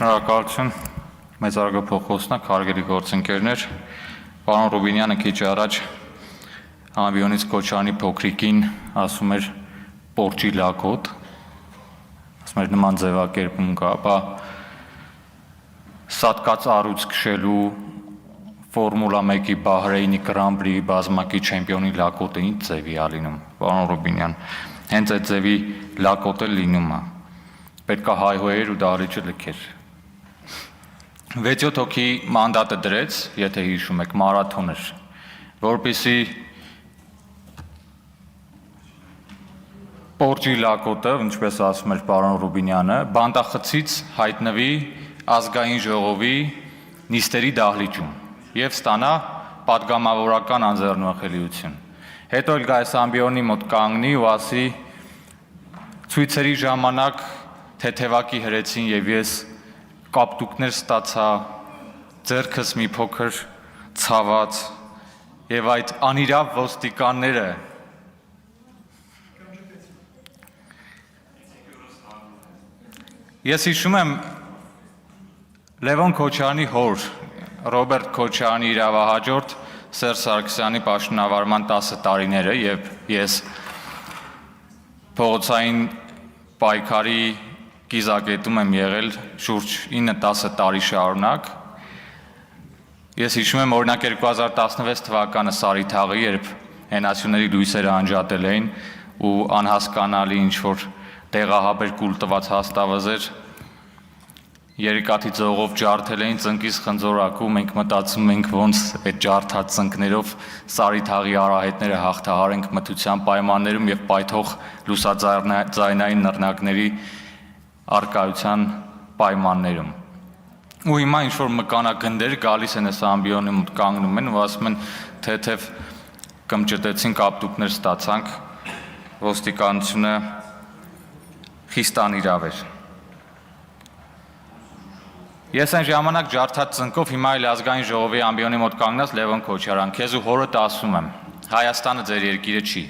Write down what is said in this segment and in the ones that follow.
Շնորհակալություն մեծարգո փոխոսնակ, հարգելի գործընկերներ, պարոն Ռուբինյանը քիչ առաջ Ամբիոնից Քոչարյանի փոքրիկին ասում էր պորջի լակոտ, ասում էր նման ձևակերպում կա, ապա սատկած առուց քշելու Ֆորմուլա 1-ի Բահրեյնի Grand Prix բազմակի չեմպիոնի լակոտը ինչ ձևի է լինում, պարոն Ռուբինյան, հենց այդ ձևի լակոտը լինում է, պետք է հայհոյեր ու դահլիճը լքեր։ 6-7 հոգի մանդատը դրեց, եթե հիշում եք, մարաթոն էր, որպեսզի պորջի լակոտը, ինչպես ասում էր պարոն Ռուբինյանը, բանտախցից հայտնվի ազգային ժողովի նիստերի դահլիճում և ստանա պատգամավորական անձեռնուախելիություն։ Հետո էլ գա այս ամբիոնի մոտ կանգնի ու ասի ցույցերի ժամանակ թեթևակի հրեցին և ես կապտուկներ ստացա, ձեռքս մի փոքր ցաված և այդ անիրավ ոստիկանները Ես հիշում եմ Լևոն Քոչարյանի հոր Ռոբերտ Քոչարյանի իրավահաջորդ Սերժ Սարգսյանի պաշտոնավարման 10 տարիները և ես փողոցային պայքարի կիզակետում եմ եղել շուրջ 9-10 տարի շարունակ։ Ես հիշում եմ օրինակ 2016 թվականը Սարիթաղի, երբ հենասյուների լույսերը անջատել էին ու անհասկանալի ինչ-որ տեղահաբեր կուլ տված հաստավազեր երիկաթի ձողով ջարդել էին ծնկից խնձորակու, մենք մտածում ենք ոնց այդ ջարդած ծնկներով Սարիթաղի արահետները հաղթահարենք մթության պայմաններում և պայթող լուսաձայնային նռնակների առկայության պայմաններում։ Ու հիմա ինչ-որ մկանագնդեր գալիս են այս ամբիոնի մոտ կանգնում են ու ասում են թեթև կմճտեցին կապտուկներ ստացանք, ոստիկանությունը խիստ անիրավ էր։ Ես այն ժամանակ ջարդած ծնկով հիմա էլ ազգային ժողովի ամբիոնի մոտ կանգնած Լևոն Քոչարյան, քեզ ու հորդ ասում եմ, Հայաստանը ձեր երկիրը չի,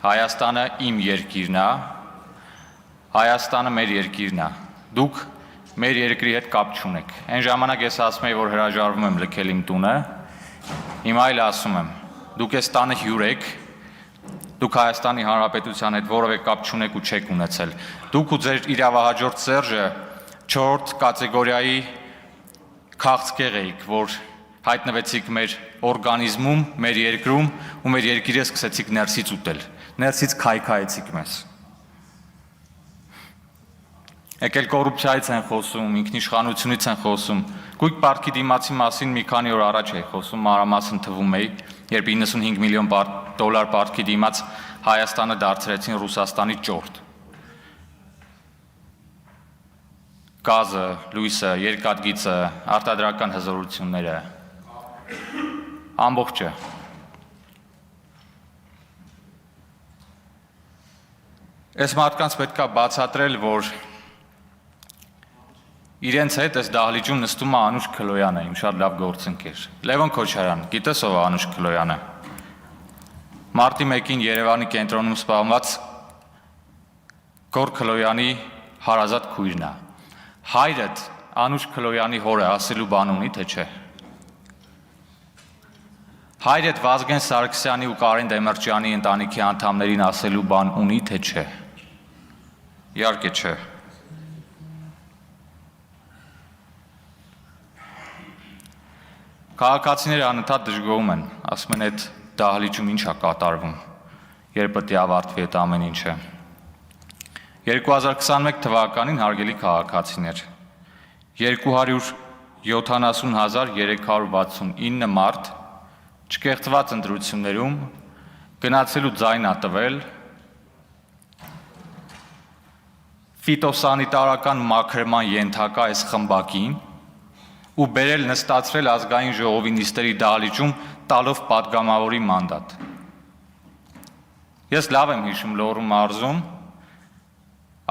Հայաստանը իմ երկիրն է, Հայաստանը մեր երկիրն է, դուք մեր երկրի հետ կապ չունեք։ Այն ժամանակ ես ասում եի, որ հրաժարվում եմ լքել իմ տունը, հիմա էլ ասում եմ, դուք այս տանը հյուր եք, դուք Հայաստանի Հանրապետության հետ որևէ կապ չունեք ու չեք ունեցել։ Դուք ու ձեր իրավահաջորդ Սերժը 4 կատեգորիայի քաղցկեղ էիք, որ հայտնվեցիք մեր օրգանիզմում, մեր երկրում ու մեր երկիրը սկսեցիք ներսից ուտել, ներսից քայքայեցիք մեզ։ Եկել կոռուպցիայից են խոսում, ինքնիշխանությունից են խոսում, գույք պարտքի դիմացի մասին մի քանի օր առաջ էի խոսում, մանրամասն թվում էի, երբ 95 միլիոն դոլար պարտքի դիմաց Հայաստանը դարձրեցին Ռուսաստանի ճորտ։ Գազը, լույսը, երկաթգիծը, արտադրական հզորությունները, ամբողջը։ Այս մարդկանց պետք է բացատրել, որ իրենց հետ այս դահլիճում նստում է Անուշ Քլոյանը, իմ շատ լավ գործընկեր։ Լևոն Քոչարյան, գիտես ով է Անուշ Քլոյանը։ Մարտի 1-ին Երևանի կենտրոնում սպանված Գոր Քլոյանի հարազատ քույրն է։ Հայրդ Անուշ Քլոյանի հորը ասելու բան ունի, թե չէ։ Հայրդ Վազգեն Սարգսյանի ու Կարեն Դեմիրճյանի ընտանիքի անդամներին ասելու բան ունի, թե չէ։ Իհարկե չէ։ Քաղաքացիները անընդհատ դժգոհում են, ասում են այդ դահլիճում ինչ է կատարվում, երբ պետք է ավարտվի այդ ամեն ինչը։ 2021 թվականին հարգելի քաղաքացիներ 270,369 մարդ չկեղծված ընտրություններում գնացելու ձայն է տվել ֆիտոսանիտարական մաքրման ենթակա այս խմբակին ու բերել նստացրել ազգային ժողովի նիստերի դահլիճում տալով պատգամավորի մանդատ։ Ես լավ եմ հիշում Լոռու մարզում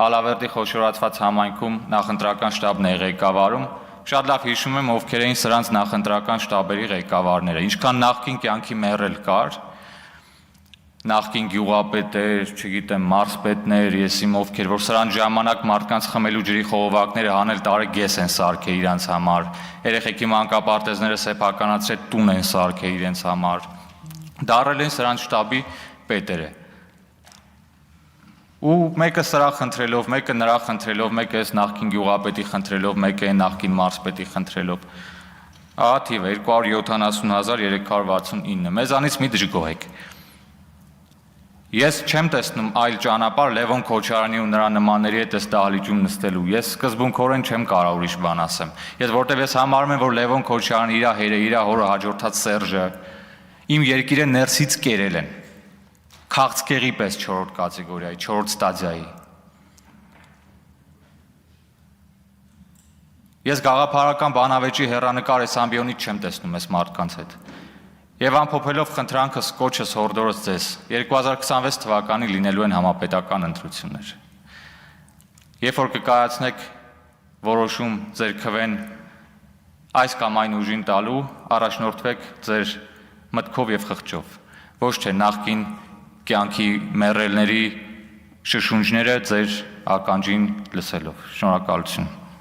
Ալավերդի խոշորացված համայնքում նախընտրական շտաբն է ղեկավարում, շատ լավ հիշում եմ ովքեր էին սրանց նախընտրական շտաբերի ղեկավարները, ինչքան նախկին կյանքի մեռել կար, նախկին գյուղապետեր, չգիտեմ, մարզպետներ, ես իմ ովքեր, որ սրան ժամանակ մարդկանց խմելու ջրի խողովակները հանել տարեք գես են սարքել իրանց համար, երեխեքի մանկապարտեզները սեփականացրել տուն են սարքել իրենց համար, դարել են սրանց շտաբի պետերը։ Ու մեկը սրա խնդրելով, մեկը նրա խնդրելով, մեկը այս նախկին գյուղապետի խնդրելով, մեկը այն նախկին մարզպետի խնդրելով։ Ահա թիվը 270,369, մեզանից մի դժգոհեք։ Ես չեմ տեսնում այլ ճանապարհ Լևոն Քոչարյանի ու նրա նմանների հետ այս դահլիճում նստելու։ Ես սկզբունքորեն չեմ կարող ուրիշ բան ասեմ։ Ես որտեվ ես համարում եմ, որ Լևոն Քոչարյանը իր հերը, իր հորը հաջորդած Սերժը իմ երկիրը ներսից կերել են։ Քաղցկեղի պես 4-րդ կատեգորիայի, 4-րդ ստադիայի։ Ես գաղափարական բանավեճի հեռանկար այս ամբիոնից չեմ տեսնում այս մարդկանց հետ։ Եվ ամփոփելով խնդրանքս կոչս հորդորս ձեզ, 2026 թվականի լինելու են համապետական ընտրություններ։ Երբ որ կկայացնեք որոշում ձեր քվեն այս կամ այն ուժին տալու, առաջնորդվեք ձեր մտքով եւ խղճով, ոչ թե նախկին կյանքի մեռելների շշունջները ձեր ականջին լսելով։ Շնորհակալություն։